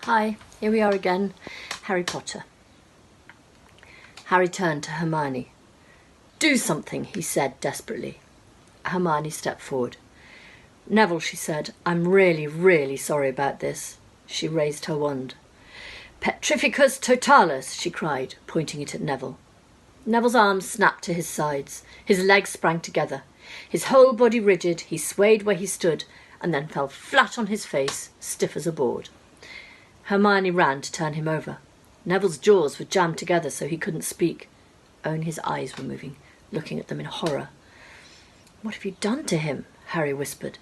Hi, here we are again. Harry Potter. Harry turned to Hermione. "Do something," he said desperately. Hermione stepped forward. "Neville," she said, "I'm really, really sorry about this." She raised her wand. "Petrificus totalus," she cried, pointing it at Neville. Neville's arms snapped to his sides. His legs sprang together. His whole body rigid, he swayed where he stood and then fell flat on his face, stiff as a board. Hermione ran to turn him over. Neville's jaws were jammed together so he couldn't speak. Only his eyes were moving, looking at them in horror. "What have you done to him?" Harry whispered.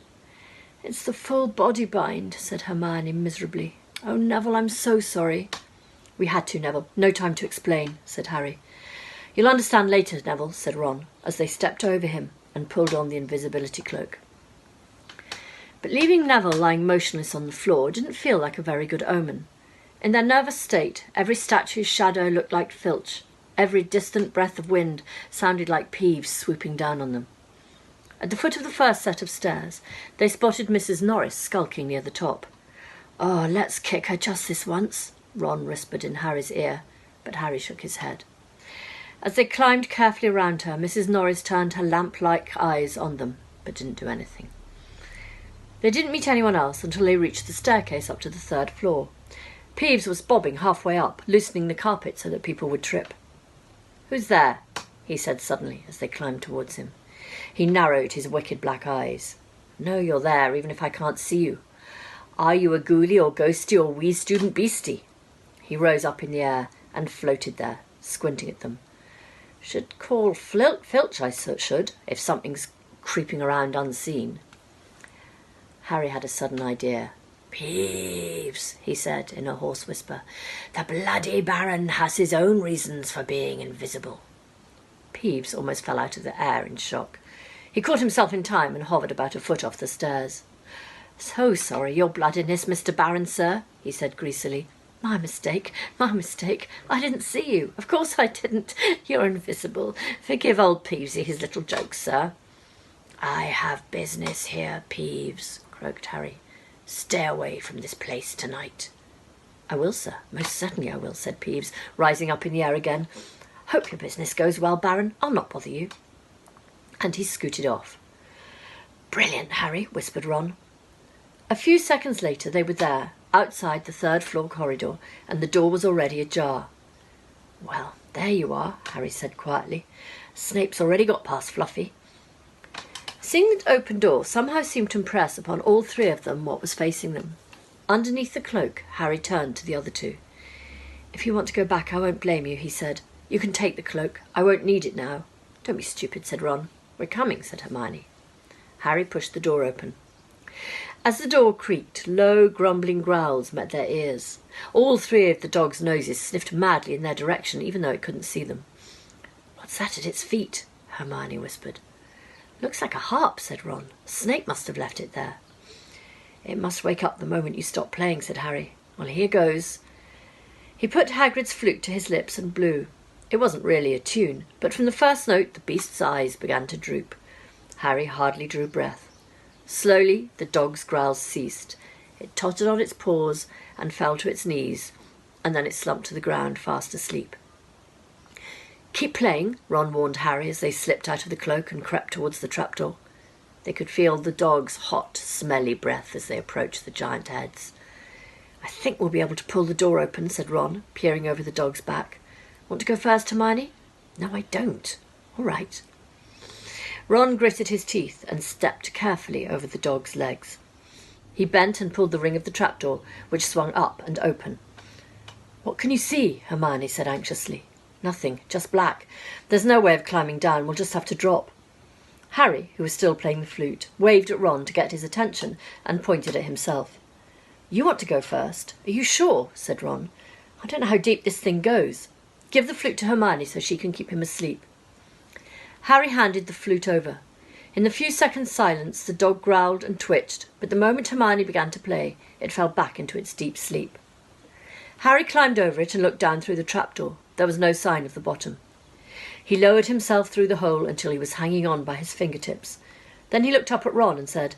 "It's the full body bind," said Hermione miserably. "Oh, Neville, I'm so sorry." "We had to, Neville. No time to explain," said Harry. "You'll understand later, Neville," said Ron, as they stepped over him and pulled on the invisibility cloak. But leaving Neville lying motionless on the floor didn't feel like a very good omen. In their nervous state, every statue's shadow looked like Filch. Every distant breath of wind sounded like Peeves swooping down on them. At the foot of the first set of stairs, they spotted Mrs. Norris skulking near the top. "Oh, let's kick her just this once," Ron whispered in Harry's ear, but Harry shook his head. As they climbed carefully around her, Mrs. Norris turned her lamp-like eyes on them, but didn't do anything. They didn't meet anyone else until they reached the staircase up to the third floor. Peeves was bobbing halfway up, loosening the carpet so that people would trip. "Who's there?" he said suddenly as they climbed towards him. He narrowed his wicked black eyes. "No, you're there, even if I can't see you. Are you a ghoulie or ghosty or wee student beastie?" He rose up in the air and floated there, squinting at them. "Should call Filch, I should, if something's creeping around unseen." Harry had a sudden idea. "Peeves," he said in a hoarse whisper. "The bloody Baron has his own reasons for being invisible." Peeves almost fell out of the air in shock. He caught himself in time and hovered about a foot off the stairs. "So sorry, your bloodiness, Mr. Baron, sir," he said greasily. My mistake. I didn't see you. Of course I didn't. You're invisible. Forgive old Peevesy his little jokes, sir." "I have business here, Peeves," croaked Harry. "Stay away from this place tonight." "I will, sir. Most certainly I will," said Peeves, rising up in the air again. "Hope your business goes well, Baron. I'll not bother you." And he scooted off. "Brilliant, Harry," whispered Ron. A few seconds later they were there, outside the third-floor corridor, and the door was already ajar. "Well, there you are," Harry said quietly. "Snape's already got past Fluffy." Seeing the open door somehow seemed to impress upon all three of them what was facing them. Underneath the cloak, Harry turned to the other two. "If you want to go back, I won't blame you," he said. "You can take the cloak. I won't need it now." "Don't be stupid," said Ron. "We're coming," said Hermione. Harry pushed the door open. As the door creaked, low, grumbling growls met their ears. All three of the dogs' noses sniffed madly in their direction, even though it couldn't see them. "What's that at its feet?" Hermione whispered. "Looks like a harp," said Ron. "Snape must have left it there." "It must wake up the moment you stop playing," said Harry. "Well, here goes." He put Hagrid's flute to his lips and blew. It wasn't really a tune, but from the first note the beast's eyes began to droop. Harry hardly drew breath. Slowly the dog's growls ceased. It tottered on its paws and fell to its knees, and then it slumped to the ground fast asleep. "Keep playing," Ron warned Harry as they slipped out of the cloak and crept towards the trapdoor. They could feel the dog's hot, smelly breath as they approached the giant heads. "I think we'll be able to pull the door open," said Ron, peering over the dog's back. "Want to go first, Hermione?" "No, I don't." "All right." Ron gritted his teeth and stepped carefully over the dog's legs. He bent and pulled the ring of the trapdoor, which swung up and open. "What can you see?" Hermione said anxiously. "Nothing, just black. There's no way of climbing down. We'll just have to drop." Harry, who was still playing the flute, waved at Ron to get his attention and pointed at himself. "You want to go first?" "Are you sure?" said Ron. "I don't know how deep this thing goes. Give the flute to Hermione so she can keep him asleep." Harry handed the flute over. In the few seconds' silence, the dog growled and twitched, but the moment Hermione began to play, it fell back into its deep sleep. Harry climbed over it and looked down through the trapdoor. There was no sign of the bottom. He lowered himself through the hole until he was hanging on by his fingertips. Then he looked up at Ron and said,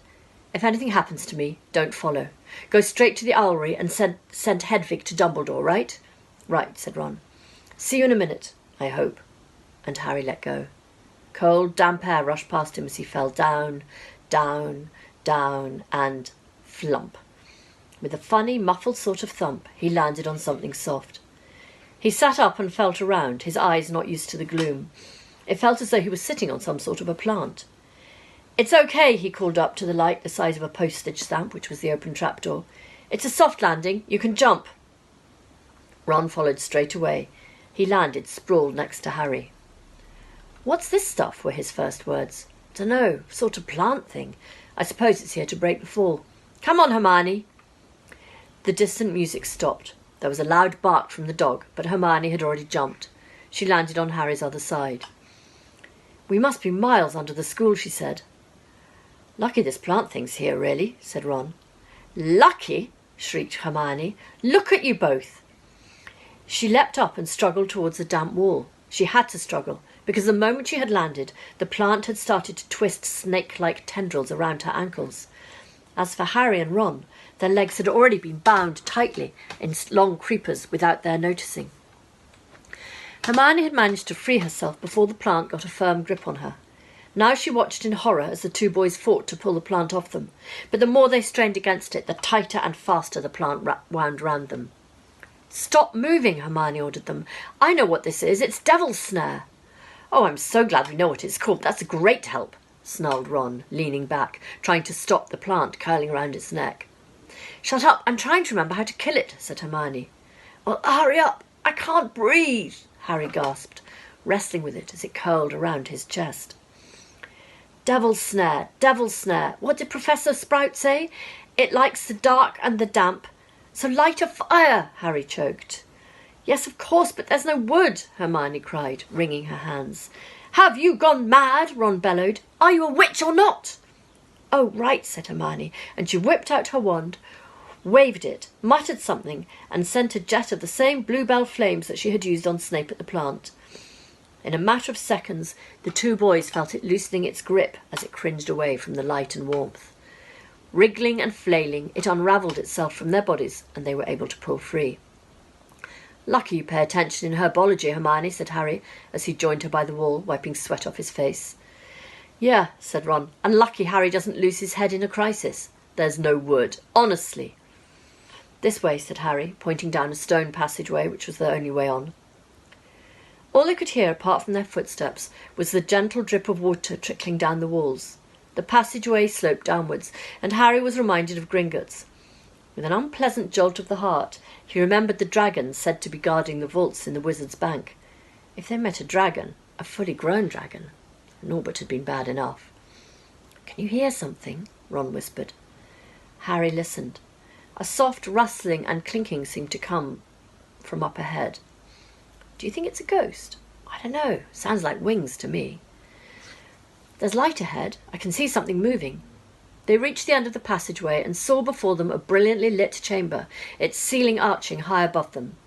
If anything happens to me, don't follow. Go straight to the owlery and send Hedvig to Dumbledore, right? Right, said Ron. See you in a minute, I hope. And Harry let go. Cold, damp air rushed past him as he fell down, down, down, and flump. With a funny, muffled sort of thump, he landed on something soft. He sat up and felt around, his eyes not used to the gloom. It felt as though he was sitting on some sort of a plant. It's okay, he called up to the light the size of a postage stamp, which was the open trapdoor. It's a soft landing. You can jump. Ron followed straight away. He landed sprawled next to Harry. What's this stuff? Were his first words. Dunno, sort of plant thing. I suppose it's here to break the fall. Come on, Hermione. The distant music stopped. There was a loud bark from the dog, but Hermione had already jumped. She landed on Harry's other side. We must be miles under the school, she said. Lucky this plant thing's here, really, said Ron. Lucky? Shrieked Hermione. Look at you both. She leapt up and struggled towards the damp wall. She had to struggle, because the moment she had landed, the plant had started to twist snake-like tendrils around her ankles. As for Harry and Ron, their legs had already been bound tightly in long creepers without their noticing. Hermione had managed to free herself before the plant got a firm grip on her. Now she watched in horror as the two boys fought to pull the plant off them, but the more they strained against it, the tighter and faster the plant wound round them. Stop moving, Hermione ordered them. I know what this is. It's Devil's Snare. Oh, I'm so glad we know what it's called. That's a great help, snarled Ron, leaning back, trying to stop the plant curling around its neck. Shut up, I'm trying to remember how to kill it, said Hermione. Well, hurry up, I can't breathe, Harry gasped, wrestling with it as it curled around his chest. Devil's Snare, Devil's Snare. What did Professor Sprout say? It likes the dark and the damp. So light a fire, Harry choked. Yes, of course, but there's no wood, Hermione cried, wringing her hands. Have you gone mad? Ron bellowed. Are you a witch or not? Oh, right, said Hermione, and she whipped out her wand, waved it, muttered something, and sent a jet of the same bluebell flames that she had used on Snape at the plant. In a matter of seconds, the two boys felt it loosening its grip as it cringed away from the light and warmth. Wriggling and flailing, it unravelled itself from their bodies, and they were able to pull free. Lucky you pay attention in herbology, Hermione, said Harry, as he joined her by the wall, wiping sweat off his face. Yeah, said Ron, and lucky Harry doesn't lose his head in a crisis. There's no wood, honestly. This way, said Harry, pointing down a stone passageway which was the only way on. All they could hear, apart from their footsteps, was the gentle drip of water trickling down the walls. The passageway sloped downwards, and Harry was reminded of Gringotts. With an unpleasant jolt of the heart, he remembered the dragons said to be guarding the vaults in the Wizard's Bank. If they met a dragon, a fully grown dragon, Norbert had been bad enough. Can you hear something? Ron whispered. Harry listened. A soft rustling and clinking seemed to come from up ahead. Do you think it's a ghost? I don't know. Sounds like wings to me. There's light ahead. I can see something moving. They reached the end of the passageway and saw before them a brilliantly lit chamber, its ceiling arching high above them.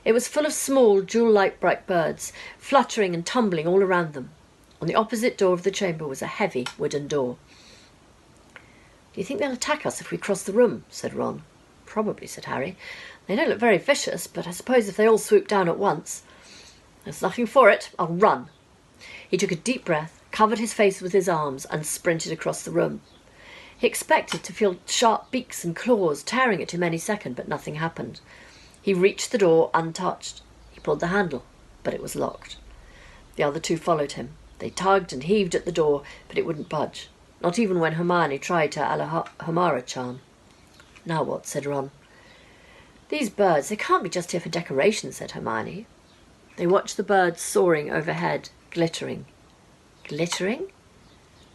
It was full of small, jewel-like bright birds, fluttering and tumbling all around them. On the opposite door of the chamber was a heavy wooden door. Do you think they'll attack us if we cross the room? Said Ron. Probably, said Harry. They don't look very vicious, but I suppose if they all swoop down at once. There's nothing for it. I'll run. He took a deep breath, covered his face with his arms, and sprinted across the room. He expected to feel sharp beaks and claws tearing at him any second, but nothing happened. He reached the door untouched. He pulled the handle, but it was locked. The other two followed him. They tugged and heaved at the door, but it wouldn't budge, not even when Hermione tried her Alohomora charm. Now what? Said Ron. These birds, they can't be just here for decoration, said Hermione. They watched the birds soaring overhead, glittering. Glittering?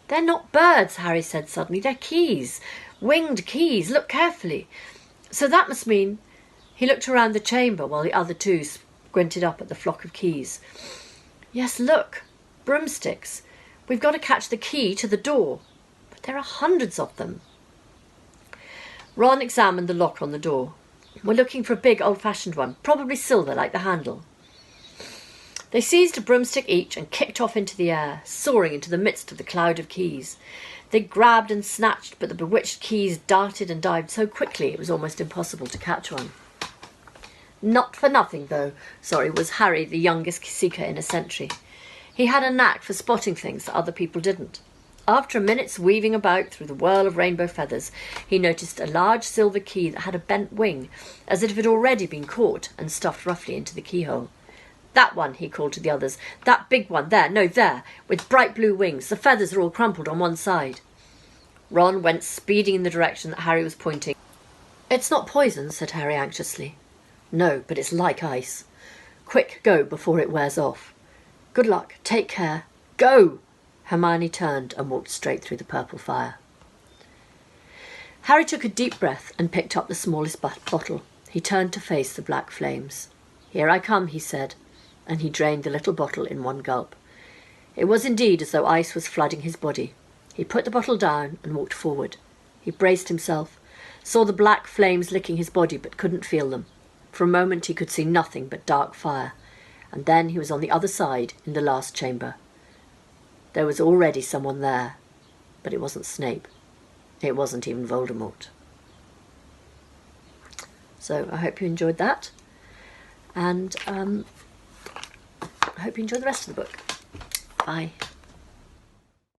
They're not birds, Harry said suddenly. They're keys. Winged keys. Look carefully. So that must mean... He looked around the chamber while the other two squinted up at the flock of keys. Yes, look. Broomsticks. We've got to catch the key to the door. But there are hundreds of them. Ron examined the lock on the door. We're looking for a big old-fashioned one, probably silver like the handle. They seized a broomstick each and kicked off into the air, soaring into the midst of the cloud of keys. They grabbed and snatched, but the bewitched keys darted and dived so quickly it was almost impossible to catch one. Not for nothing, though, was Harry, the youngest seeker in a century. He had a knack for spotting things that other people didn't. After a minute's weaving about through the whirl of rainbow feathers, he noticed a large silver key that had a bent wing, as if it had already been caught and stuffed roughly into the keyhole. "That one," he called to the others. "That big one, there, with bright blue wings. The feathers are all crumpled on one side." Ron went speeding in the direction that Harry was pointing. "It's not poison," said Harry anxiously. "No, but it's like ice. Quick, go before it wears off." "Good luck. Take care. Go!" Hermione turned and walked straight through the purple fire. Harry took a deep breath and picked up the smallest bottle. He turned to face the black flames. "Here I come," he said, and he drained the little bottle in one gulp. It was indeed as though ice was flooding his body. He put the bottle down and walked forward. He braced himself, saw the black flames licking his body but couldn't feel them. For a moment he could see nothing but dark fire, and then he was on the other side in the last chamber. There was already someone there, but it wasn't Snape. It wasn't even Voldemort. So I hope you enjoyed that, and I hope you enjoy the rest of the book. Bye.